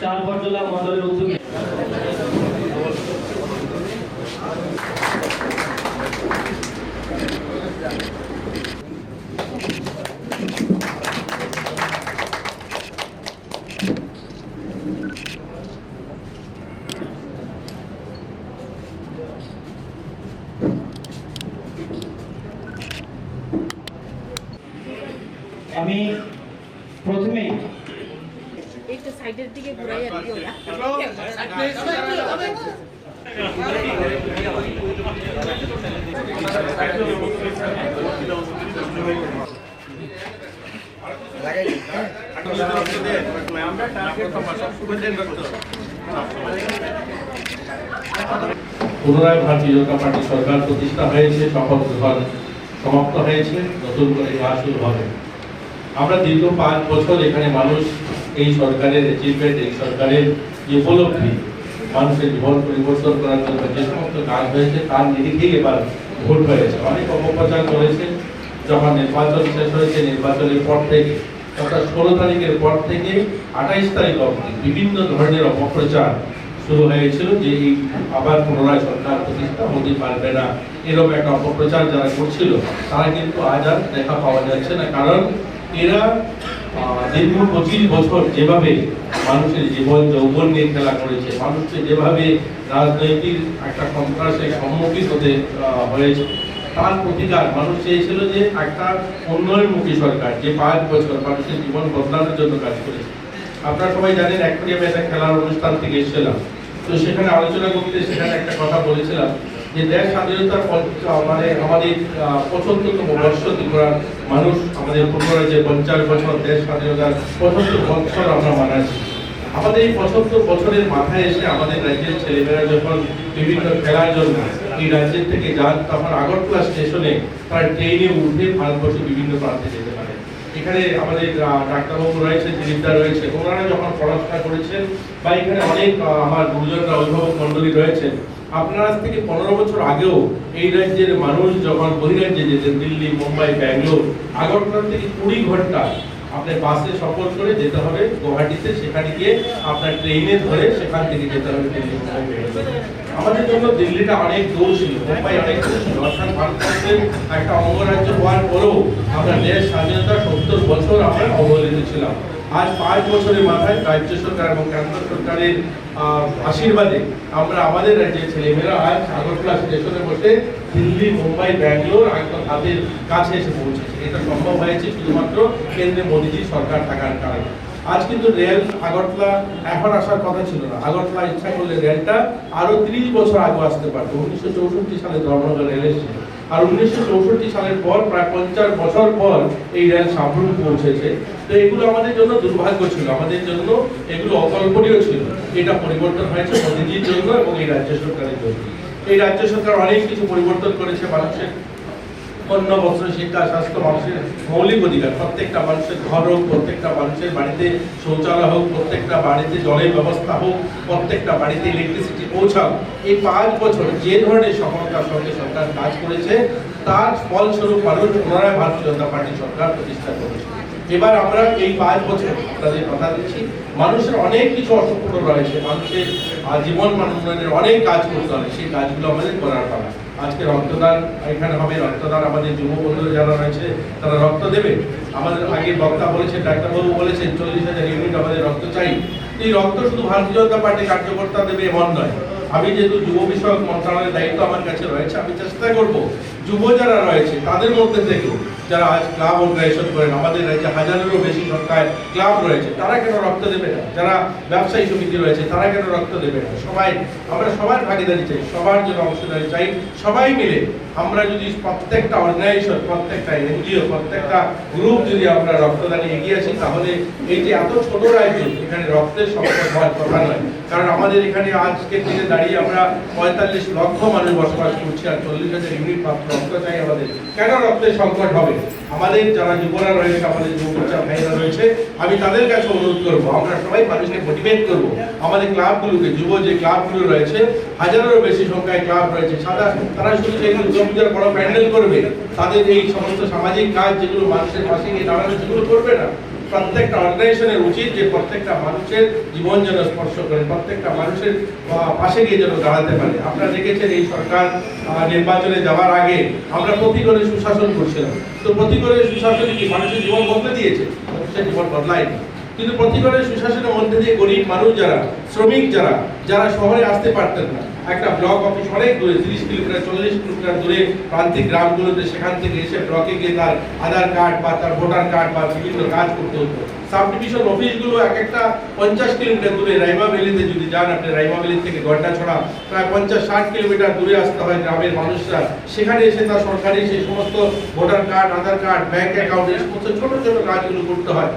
চার পর্যলা মন্ডলের উদ্যোগে আমি প্রথমে একটু সাইডের দিকে ঘুরাই আর কি ওরা পুনরায় ভারতীয় জনতা পার্টি সরকার প্রতিষ্ঠা হয়েছে, শপথ গ্রহণ সমাপ্ত হয়েছে, নতুন করে কাজ শুরু হবে। আমরা দীর্ঘ 5 বছর এখানে মানুষ এই সরকারের অ্যাচিভমেন্ট, এই সরকারের যে উপলব্ধি, মানুষের জীবন পরিবর্তন করার জন্য যে সমস্ত কাজ হয়েছে তার নিরিখেই এবার ভোট হয়েছে। অনেক অপপ্রচার করেছে। যখন নির্বাচন শেষ হয়েছে, নির্বাচনের পর থেকে অর্থাৎ 16 তারিখের পর থেকে 28 তারিখ অবধি বিভিন্ন ধরনের অপপ্রচার শুরু হয়েছিল যে এই আবার পুনরায় সরকার প্রতিষ্ঠা হতে পারবে না, এরকম একটা অপপ্রচার যারা করছিল তারা কিন্তু আজ আর দেখা পাওয়া যাচ্ছে না। কারণ এরা দীর্ঘ 25 বছর যেভাবে মানুষের জীবন যৌবন নিয়ে খেলা করেছে, মানুষকে যেভাবে রাজনৈতিক একটা সন্ত্রাসের সম্মুখীন হতে হয়েছে, তার প্রতিকার মানুষ চেয়েছিল যে একটা উন্নয়নমুখী সরকার যে 5 বছর মানুষের জীবন বদলানোর জন্য কাজ করেছে। আপনারা সবাই জানেন অ্যাকোয়ারিয়ামে একটা খেলার অনুষ্ঠান থেকে এসেছিলাম, তো সেখানে আলোচনা করতে সেখানে একটা কথা বলেছিলাম যে দেশ স্বাধীনতার মানে আমাদের 75তম বর্ষ ত্রিপুরার মানুষ, আমাদের পুনরায় যে 50 বছর দেশ স্বাধীনতার 75 বছর আমরা মানাচ্ছি। আমাদের এই 75 বছরের মাথায় এসে আমাদের রাজ্যের ছেলেমেয়েরা যখন বিভিন্ন খেলার জন্য এই রাজ্যের থেকে যান, তখন আগরতলা স্টেশনে তারা ট্রেনে উঠে ভারতবর্ষের বিভিন্ন প্রান্তে যেতে পারে। এখানে আমাদের ডাক্তারবাবু রয়েছে, দিলীপদা রয়েছে, ওনারা যখন পড়াশোনা করেছেন বা এখানে অনেক আমার গুরুজনরা, অভিভাবক মন্ডলী রয়েছেন, আপনার আজ থেকে 15 বছর আগেও এই রাজ্যের মানুষ যখন বহিরাজ্যে যেতেন, দিল্লি, মুম্বাই, ব্যাঙ্গালোর, আগরতলা থেকে 20 ঘন্টা আপনার বাসে সফর করে যেতে হবে গুয়াহাটিতে, সেখানে গিয়ে আপনার ট্রেনে ধরে সেখান থেকে যেতে হবে দিল্লি, মুম্বাই, ব্যাঙ্গালোর। আমাদের জন্য দিল্লিটা অনেক দূর ছিল, মুম্বাই অনেক দূর ছিল। অর্থাৎ ভারতবর্ষের একটা অঙ্গরাজ্য হওয়ার পরেও আমরা দেশ স্বাধীনতা 70 বছর আমরা অবহেলিত ছিলাম। আজ 5 বছরের মাথায় রাজ্য সরকার এবং কেন্দ্র সরকারের আশীর্বাদে আমরা আমাদের রাজ্যের ছেলেমেয়েরা আজ আগরতলা স্টেশনে বসে দিল্লি, মুম্বাই, ব্যাঙ্গালোর একদম হাতের কাছে এসে পৌঁছেছে। এটা সম্ভব হয়েছে শুধুমাত্র কেন্দ্রে মোদীজি সরকার থাকার কারণে। আজ কিন্তু রেল আগরতলা এখন আসার কথা ছিল না। আগরতলা ইচ্ছা করলে রেলটা আরো 30 বছর আগে আসতে পারত। 1964 সালে ধর্মনগর রেল এসেছিল, আর 1964 সালের পর প্রায় 50 বছর পর এই রেল সাবরুম পৌঁছেছে। তো এগুলো আমাদের জন্য দুর্ভাগ্য ছিল, আমাদের জন্য এগুলো অকল্পনীয় ছিল। এটা পরিবর্তন হয়েছে মোদীজির জন্য এবং এই রাজ্য সরকারের জন্য। এই রাজ্য সরকার অনেক কিছু পরিবর্তন করেছে। মানুষের অন্ন, বস্ত্র, শিক্ষা, স্বাস্থ্য, মানুষের মৌলিক অধিকার, প্রত্যেকটা মানুষের ঘর হোক, প্রত্যেকটা মানুষের বাড়িতে শৌচালয় হোক, প্রত্যেকটা বাড়িতে জলের ব্যবস্থা হোক, প্রত্যেকটা বাড়িতে ইলেকট্রিসিটি পৌঁছাও। এই 5 বছর যে ধরনের সফলতার সঙ্গে সরকার কাজ করেছে, তার ফলস্বরূপ মানুষ পুনরায় ভারতীয় জনতা পার্টি সরকার প্রতিষ্ঠা করেছে। এবার আমরা এই 5 বছর আপনাদের কথা দিচ্ছি, মানুষের অনেক কিছু অসম্পূর্ণ রয়েছে, মানুষের জীবন মান উন্নয়নের অনেক কাজ করতে হবে, সেই কাজগুলো আমাদের করার পালা। আজকে রক্তদান এখানে হবে, রক্তদান আমাদের যুব বন্ধুরা যারা রয়েছে তারা রক্ত দেবে। আমাদের আগে বক্তা বলেছেন, ডাক্তারবাবু বলেছেন 40,000 ইউনিট আমাদের রক্ত চাই। এই রক্ত শুধু ভারতীয় জনতা পার্টি কার্যকর্তা দেবে এমন নয়। আমি যেহেতু যুব বিষয়ক মন্ত্রণালয়ের দায়িত্ব আমার কাছে রয়েছে, আমি চেষ্টা করব যুব যারা রয়েছে তাদের মধ্যে থেকেও যারা আজ ক্লাব অর্গানাইজেশন করেন, আমাদের রাজ্যে হাজারেরও বেশি সংখ্যায় ক্লাব রয়েছে, তারা কেন রক্ত দেবে না? যারা ব্যবসায়ী সমিতি রয়েছে তারা কেন রক্ত দেবে না? সবাই, আমরা সবার ভাগিদারি চাই, সবার জন্য অংশীদারি চাই। সবাই মিলে আমরা যদি প্রত্যেকটা অর্গানাইজেশন, প্রত্যেকটা এনজিও, প্রত্যেকটা গ্রুপ যদি আমরা রক্তদানে এগিয়ে আসি, তাহলে এই যে এত ছোট রাজ্য, এখানে রক্তের সংকট হওয়ার কথা নয়। কারণ আমাদের এখানে আজকের দিনে দাঁড়িয়ে আমরা 45 লক্ষ মানুষ বসবাস করছি, আর 40,000 ইউনিট রক্ত চাই আমাদের। কেন রক্তের সংকট হবে? আমাদের যারা যুবরা রয়েছে, আমাদের যুব ভাইরা রয়েছে, আমি তাদের কাছে অনুরোধ করবো, আমরা সবাই মানুষকে মোটিভেট করবো। আমাদের ক্লাবগুলোকে, যুব যে ক্লাবগুলো রয়েছে, হাজারেরও বেশি সংখ্যায় ক্লাব রয়েছে, তারা শুধু এই দুর্গাপূজার বড় প্যান্ডেল করবে, তাদের এই সমস্ত সামাজিক কাজ যেগুলো মানুষের পাশে গিয়ে দাঁড়ানো, সেগুলো করবে না। প্রত্যেকটা অর্গানাইজেশনের উচিত যে প্রত্যেকটা মানুষের জীবন যেন স্পর্শ করে, প্রত্যেকটা মানুষের পাশে গিয়ে যেন দাঁড়াতে পারে। আপনারা দেখেছেন এই সরকার নির্বাচনে যাওয়ার আগে আমরা প্রতি ঘরে সুশাসন করছিলাম। তো প্রতি ঘরে সুশাসন কি মানুষের জীবন বদলে দিয়েছে? মানুষের জীবন বদলায়নি। কিন্তু প্রতি ঘরে সুশাসনের মধ্যে দিয়ে গরিব মানুষ যারা, শ্রমিক যারা শহরে আসতে পারতেন না, একটা ব্লক অফিস অনেক দূরে 30 কিলোমিটার 40 কিলোমিটার দূরে প্রান্তিক গ্রামগুলোতে, সেখান থেকে এসে ব্লকে গিয়ে তার আধার কার্ড বা তার ভোটার কার্ড বা বিভিন্ন কাজ করতে হতো। সাব ডিভিশন অফিসগুলো এক একটা 50 কিলোমিটার দূরে। রাইমা ভ্যালিতে যদি যান আপনি, রাইমা ভ্যালি থেকে ঘন্টা ছড়া প্রায় 50-60 কিলোমিটার দূরে আসতে হয় গ্রামের মানুষরা। সেখানে এসে তার সরকারি সেই সমস্ত ভোটার কার্ড, আধার কার্ড, ব্যাংক অ্যাকাউন্ট, এই সমস্ত ছোট ছোট কাজগুলো করতে হয়।